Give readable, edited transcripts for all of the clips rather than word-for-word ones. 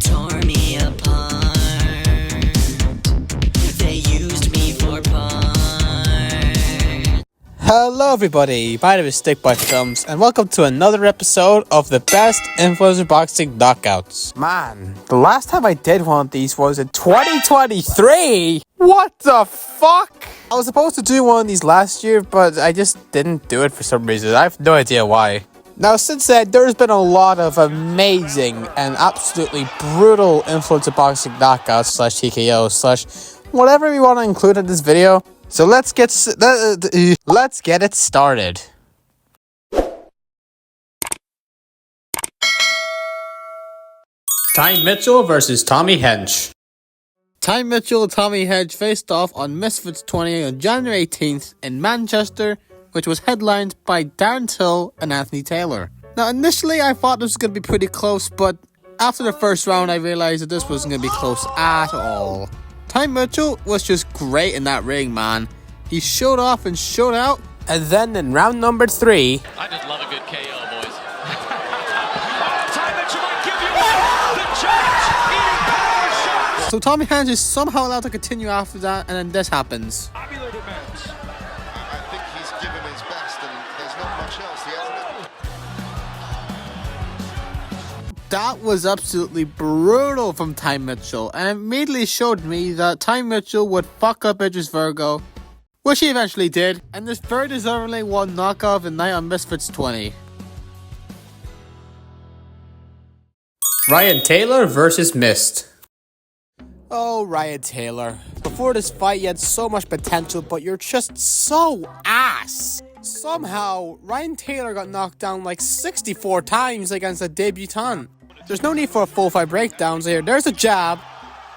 tore me apart. They used me for part. Hello everybody, my name is Stickbite Films, and welcome to another episode of the best influencer boxing knockouts. Man, the last time I did one of these was in 2023? What the fuck? I was supposed to do one of these last year, but I just didn't do it for some reason. I have no idea why. Now, since then, there's been a lot of amazing and absolutely brutal influencer boxing knockouts slash TKO slash whatever we want to include in this video. So let's get it started. Ty Mitchell versus Tommy Hench. Ty Mitchell and Tommy Hench faced off on Misfits 20 on January 18th in Manchester, which was headlined by Darren Till and Anthony Taylor. Now, initially I thought this was going to be pretty close, but after the first round I realized that this wasn't going to be close at all. Ty Mitchell was just great in that ring, man. He showed off and showed out. And then in round number 3... I just love a good KO, boys. Ty Mitchell might give you the judge eating power shots. So Tommy Hench is somehow allowed to continue after that, and then this happens. Popular demands. I think he's given his best, and there's not much else. He hasn't. That was absolutely brutal from Ty Mitchell, and it immediately showed me that Ty Mitchell would fuck up Idris Virgo, which he eventually did, and this very deservingly won knockout of the night on Misfits 20. Ryan Taylor versus Mist. Oh, Ryan Taylor. Before this fight, you had so much potential, but you're just so ass. Somehow, Ryan Taylor got knocked down like 64 times against a debutant. There's no need for a full fight breakdowns here. There's a jab.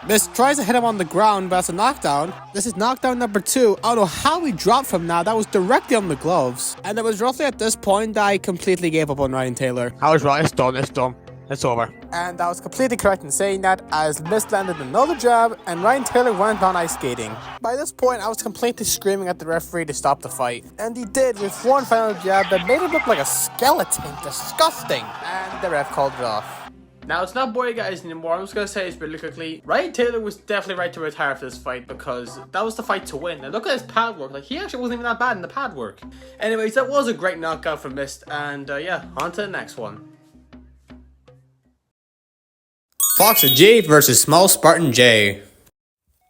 Mist tries to hit him on the ground, but that's a knockdown. This is knockdown number 2. I don't know how he dropped from that. That was directly on the gloves. And it was roughly at this point that I completely gave up on Ryan Taylor. I was right. It's done. It's done. It's over. And I was completely correct in saying that, as Mist landed another jab and Ryan Taylor went on ice skating. By this point, I was completely screaming at the referee to stop the fight. And he did, with one final jab that made him look like a skeleton. Disgusting. And the ref called it off. Now, it's not boring guys anymore. I'm just going to say this really quickly. Ryan Taylor was definitely right to retire for this fight, because that was the fight to win. And look at his pad work. Like, he actually wasn't even that bad in the pad work. Anyways, that was a great knockout for Mist. And yeah, on to the next one. FaZe Jay versus Small Spartan Jay.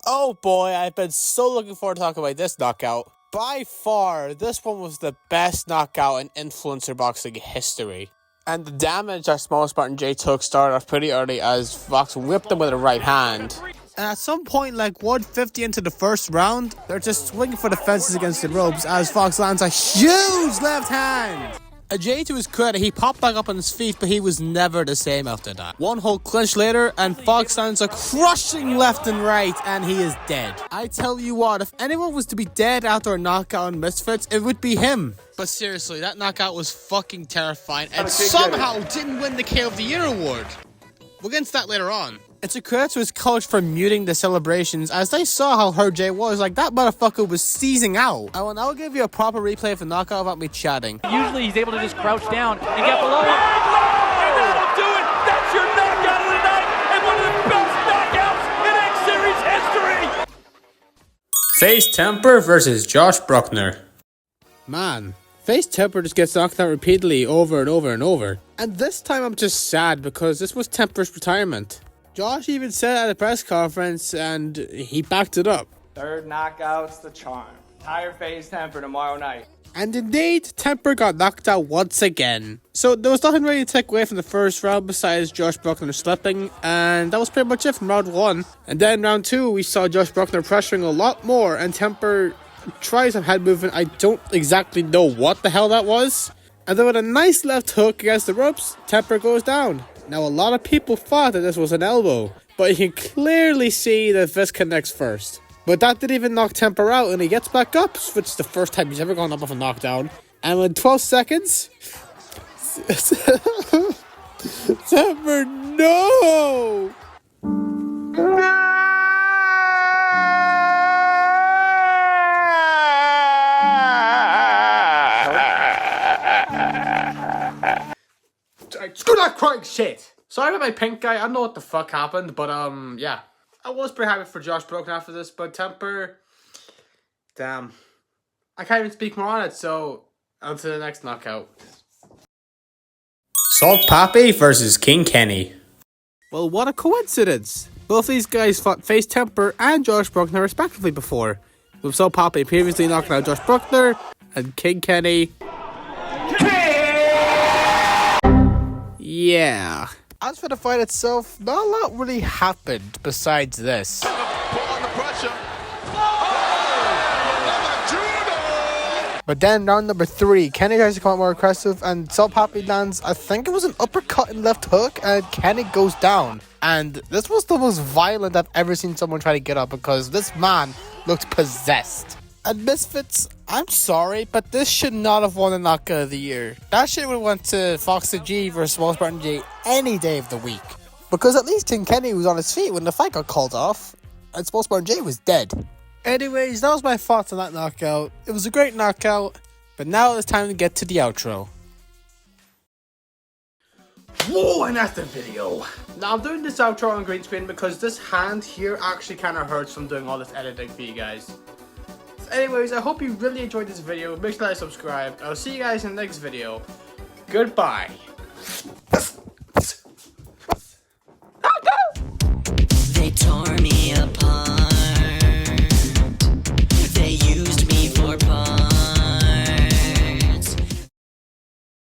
Oh boy, I've been so looking forward to talking about this knockout. By far, this one was the best knockout in influencer boxing history. And the damage that Small Spartan Jay took started off pretty early as Fox whipped him with a right hand. And at some point, like 150 into the first round, they're just swinging for the fences against the ropes as Fox lands a huge left hand. Jay, to his credit, he popped back up on his feet, but he was never the same after that. One whole clinch later, and Fox lands a crushing left and right, and he is dead. I tell you what, if anyone was to be dead after a knockout on Misfits, it would be him. But seriously, that knockout was fucking terrifying, and somehow didn't win the KO of the Year award. We'll get into that later on. It's a credit to his coach for muting the celebrations, as they saw how hurt Jay was. Like, that motherfucker was seizing out. I will now give you a proper replay of the knockout without me chatting. Usually he's able to just crouch down and get below him. And that'll do it. That's your knockout of the night, and one of the best knockouts in X Series history. FaZe Temperrr versus Josh Brueckner. Man, FaZe Temperrr just gets knocked out repeatedly over and over and over. And this time I'm just sad because this was Temperrr's retirement. Josh even said at a press conference, and he backed it up. Third knockout's the charm. Tire FaZe Temperrr tomorrow night. And indeed, Temperrr got knocked out once again. So there was nothing really to take away from the first round besides Josh Brueckner slipping, and that was pretty much it from round 1. And then round 2, we saw Josh Brueckner pressuring a lot more, and Temperrr tries some head movement. I don't exactly know what the hell that was. And then with a nice left hook against the ropes, Temperrr goes down. Now, a lot of people thought that this was an elbow, but you can clearly see that this connects first. But that didn't even knock Temperrr out, and he gets back up, which is the first time he's ever gone up off a knockdown. And in 12 seconds... Temperrr, no! Screw that crying shit! Sorry about my pink guy. I don't know what the fuck happened, but yeah. I was pretty happy for Josh Brueckner after this, but Temperrr, damn. I can't even speak more on it, so on to the next knockout. Salt Papi versus King Kenny. Well, what a coincidence. Both these guys fought FaZe Temperrr and Josh Brueckner respectively before, with Salt Papi previously knocking out Josh Brueckner and King Kenny. Yeah. As for the fight itself, not a lot really happened besides this. Put on the pressure. But then round number 3, Kenny tries to come out more aggressive and Salt Papi lands, I think it was an uppercut and left hook, and Kenny goes down. And this was the most violent I've ever seen someone try to get up, because this man looked possessed. And Misfits, I'm sorry, but this should not have won the knockout of the year. That shit would have went to FaZe versus Spartan Jay any day of the week. Because at least King Kenny was on his feet when the fight got called off, and Spartan Jay was dead. Anyways, that was my thoughts on that knockout. It was a great knockout, but now it's time to get to the outro. Whoa, and that's the video. Now I'm doing this outro on green screen because this hand here actually kind of hurts from doing all this editing for you guys. So anyways, I hope you really enjoyed this video. Make sure to subscribe. I'll see you guys in the next video. Goodbye.